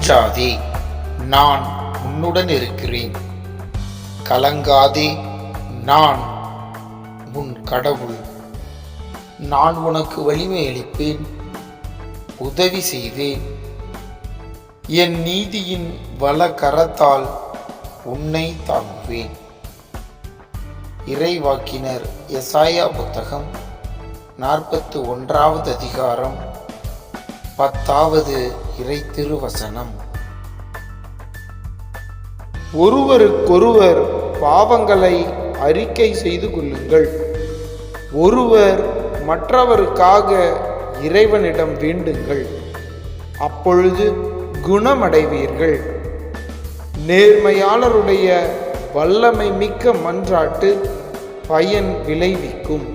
அஞ்சாதே, நான் உன்னுடன் இருக்கிறேன். கலங்காதே, நான் உன் கடவுள். நான் உனக்கு வலிமை அளிப்பேன், உதவி செய்வேன். என் நீதியின் வல கரத்தால் உன்னை தாங்குவேன். இறைவாக்கினர் எசாயா புத்தகம் 41வது அதிகாரம் 10வது இறை திருவசனம். ஒருவருக்கொருவர் பாவங்களை அறிக்கை செய்து கொள்ளுங்கள். ஒருவர் மற்றவருக்காக இறைவனிடம் வேண்டுங்கள், அப்பொழுது குணமடைவீர்கள். நேர்மையாளருடைய வல்லமை மிக்க மன்றாட்டு பயன் விளைவிக்கும்.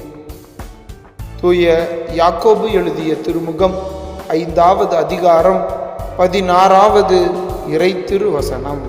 தூய யாக்கோபு எழுதிய திருமுகம் 5வது அதிகாரம் 16வது இறை திருவசனம்.